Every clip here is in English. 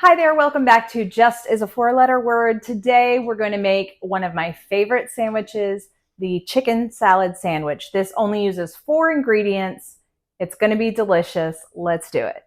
Hi there, welcome back to Just is a Four-Letter Word. Today we're going to make one of my favorite sandwiches, the chicken salad sandwich. This only uses 4 ingredients. It's going to be delicious. Let's do it.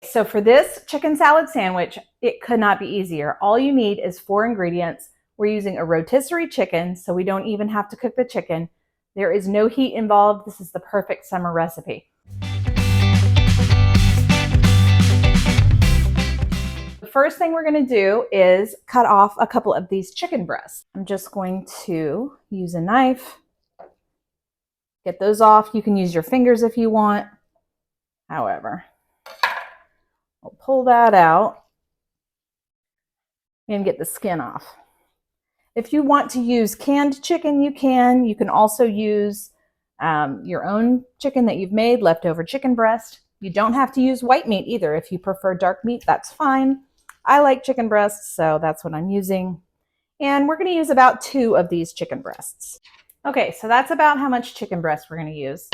So for this chicken salad sandwich, it could not be easier. All you need is 4 ingredients. We're using a rotisserie chicken, so we don't even have to cook the chicken. There is no heat involved. This is the perfect summer recipe. The first thing we're going to do is cut off a couple of these chicken breasts. I'm just going to use a knife, get those off. You can use your fingers if you want. However, I'll pull that out and get the skin off. If you want to use canned chicken, you can. You can also use your own chicken that you've made, leftover chicken breast. You don't have to use white meat either. If you prefer dark meat, that's fine. I like chicken breasts, so that's what I'm using. And we're going to use about 2 of these chicken breasts. Okay, so that's about how much chicken breast we're going to use.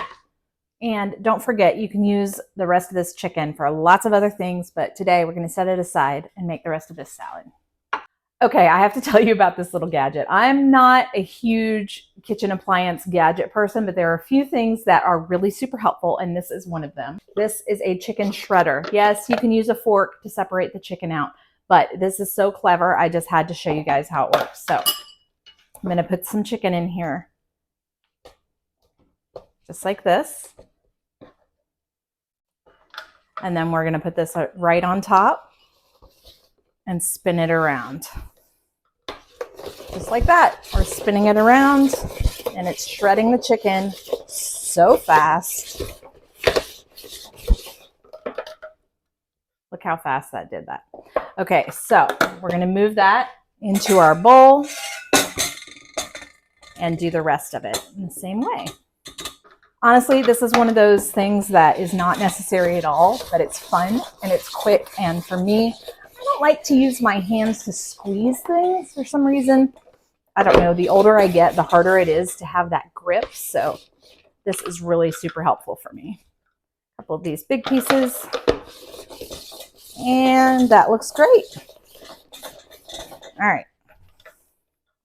And don't forget, you can use the rest of this chicken for lots of other things, but today we're going to set it aside and make the rest of this salad. Okay, I have to tell you about this little gadget. I'm not a huge kitchen appliance gadget person, but there are a few things that are really super helpful, and this is one of them. This is a chicken shredder. Yes, you can use a fork to separate the chicken out, but this is so clever. I just had to show you guys how it works. So I'm going to put some chicken in here, just like this. And then we're going to put this right on top and spin it around. Just like that. We're spinning it around and it's shredding the chicken so fast. Look how fast that did that. Okay, so we're going to move that into our bowl and do the rest of it in the same way. Honestly, this is one of those things that is not necessary at all, but it's fun and it's quick. And for me, I don't like to use my hands to squeeze things for some reason. I don't know, the older I get, the harder it is to have that grip. So this is really super helpful for me. A couple of these big pieces. And that looks great. All right.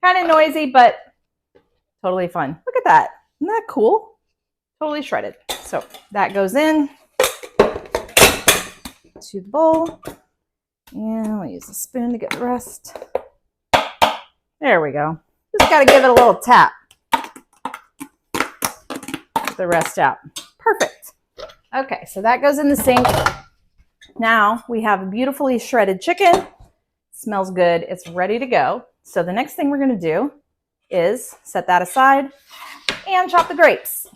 Kind of noisy, but totally fun. Look at that. Isn't that cool? Totally shredded. So that goes in to the bowl. And we'll use a spoon to get the rest. There we go. Just got to give it a little tap. Get the rest out. Perfect. Okay, so that goes in the sink. Now we have a beautifully shredded chicken. Smells good. It's ready to go. So the next thing we're going to do is set that aside and chop the grapes.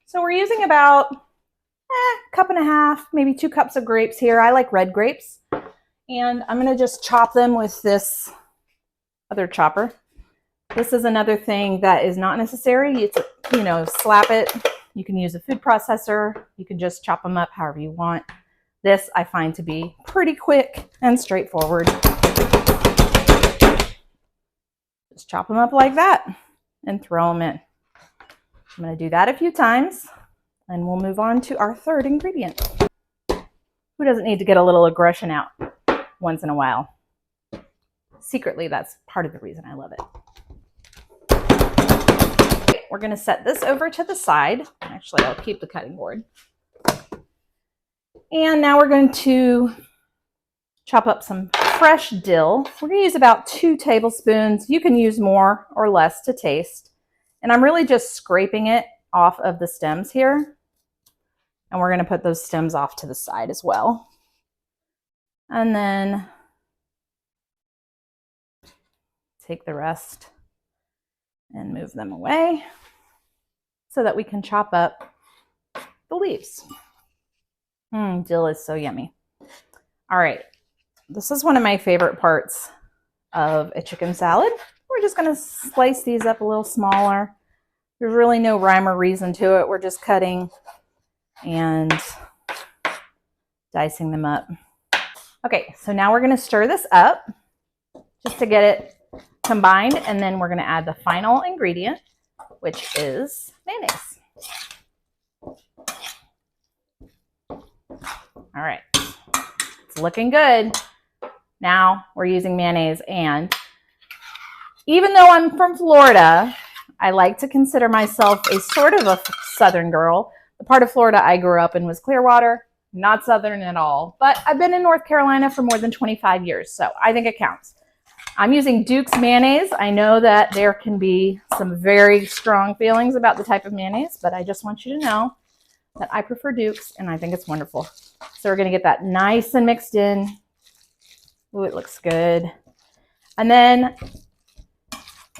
So we're using about a cup and a half, maybe 2 cups of grapes here. I like red grapes. And I'm going to just chop them with this other chopper. This is another thing that is not necessary. It's, slap it. You can use a food processor. You can just chop them up however you want. This I find to be pretty quick and straightforward. Just chop them up like that and throw them in. I'm going to do that a few times and we'll move on to our third ingredient. Who doesn't need to get a little aggression out once in a while? Secretly, that's part of the reason I love it. We're going to set this over to the side. Actually, I'll keep the cutting board. And now we're going to chop up some fresh dill. We're going to use about 2 tablespoons. You can use more or less to taste. And I'm really just scraping it off of the stems here. And we're going to put those stems off to the side as well. And then take the rest and move them away so that we can chop up the leaves. Dill is so yummy. All right, this is one of my favorite parts of a chicken salad. We're just going to slice these up a little smaller. There's really no rhyme or reason to it. We're just cutting and dicing them up. Okay, so now we're going to stir this up just to get it combined, and then we're going to add the final ingredient, which is mayonnaise. All right, it's looking good. Now we're using mayonnaise, and even though I'm from Florida, I like to consider myself a sort of a southern girl. The part of Florida I grew up in was Clearwater, not southern at all, but I've been in North Carolina for more than 25 years, so I think it counts. I'm using Duke's mayonnaise. I know that there can be some very strong feelings about the type of mayonnaise, but I just want you to know that I prefer Duke's, and I think it's wonderful. So we're going to get that nice and mixed in. Ooh, it looks good. And then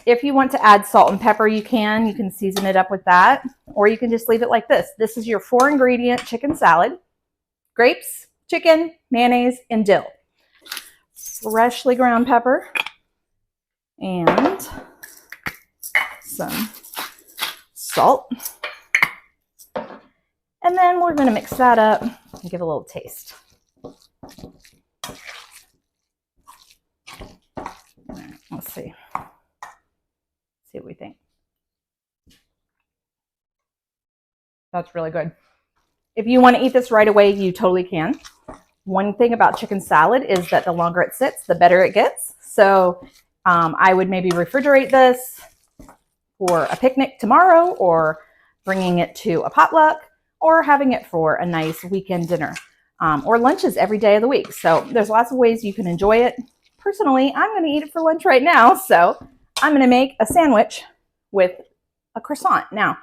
if you want to add salt and pepper, you can season it up with that, or you can just leave it like this. This is your 4-ingredient chicken salad: grapes, chicken, mayonnaise, and dill. Freshly ground pepper and some salt. And then we're going to mix that up and give a little taste. Let's see. See what we think. That's really good. If you want to eat this right away, you totally can. One thing about chicken salad is that the longer it sits, the better it gets. So I would maybe refrigerate this for a picnic tomorrow, or bringing it to a potluck, or having it for a nice weekend dinner, or lunches every day of the week. So there's lots of ways you can enjoy it. Personally, I'm going to eat it for lunch right now, so I'm going to make a sandwich with a croissant. Now,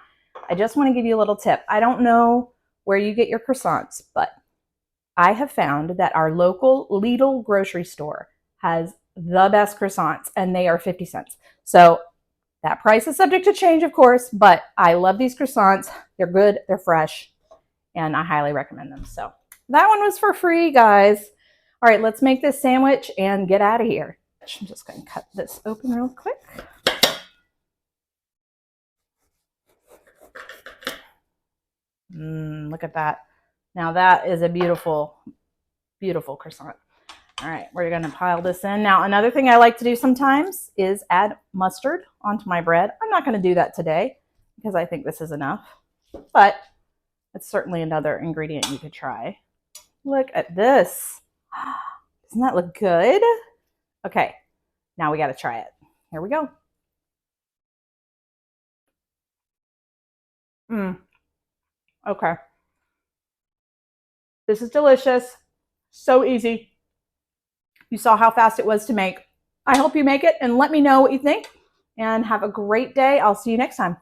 I just want to give you a little tip. I don't know where you get your croissants, but I have found that our local Lidl grocery store has the best croissants, and they are 50 cents. So that price is subject to change, of course, but I love these croissants. They're good, they're fresh, and I highly recommend them. So that one was for free, guys. All right, let's make this sandwich and get out of here. I'm just going to cut this open real quick. Look at that. Now that is a beautiful, beautiful croissant. All right, we're going to pile this in. Now, another thing I like to do sometimes is add mustard onto my bread. I'm not going to do that today because I think this is enough, but it's certainly another ingredient you could try. Look at this. Doesn't that look good? Okay, now we got to try it. Here we go. Okay. This is delicious. So easy. You saw how fast it was to make. I hope you make it and let me know what you think, and have a great day. I'll see you next time.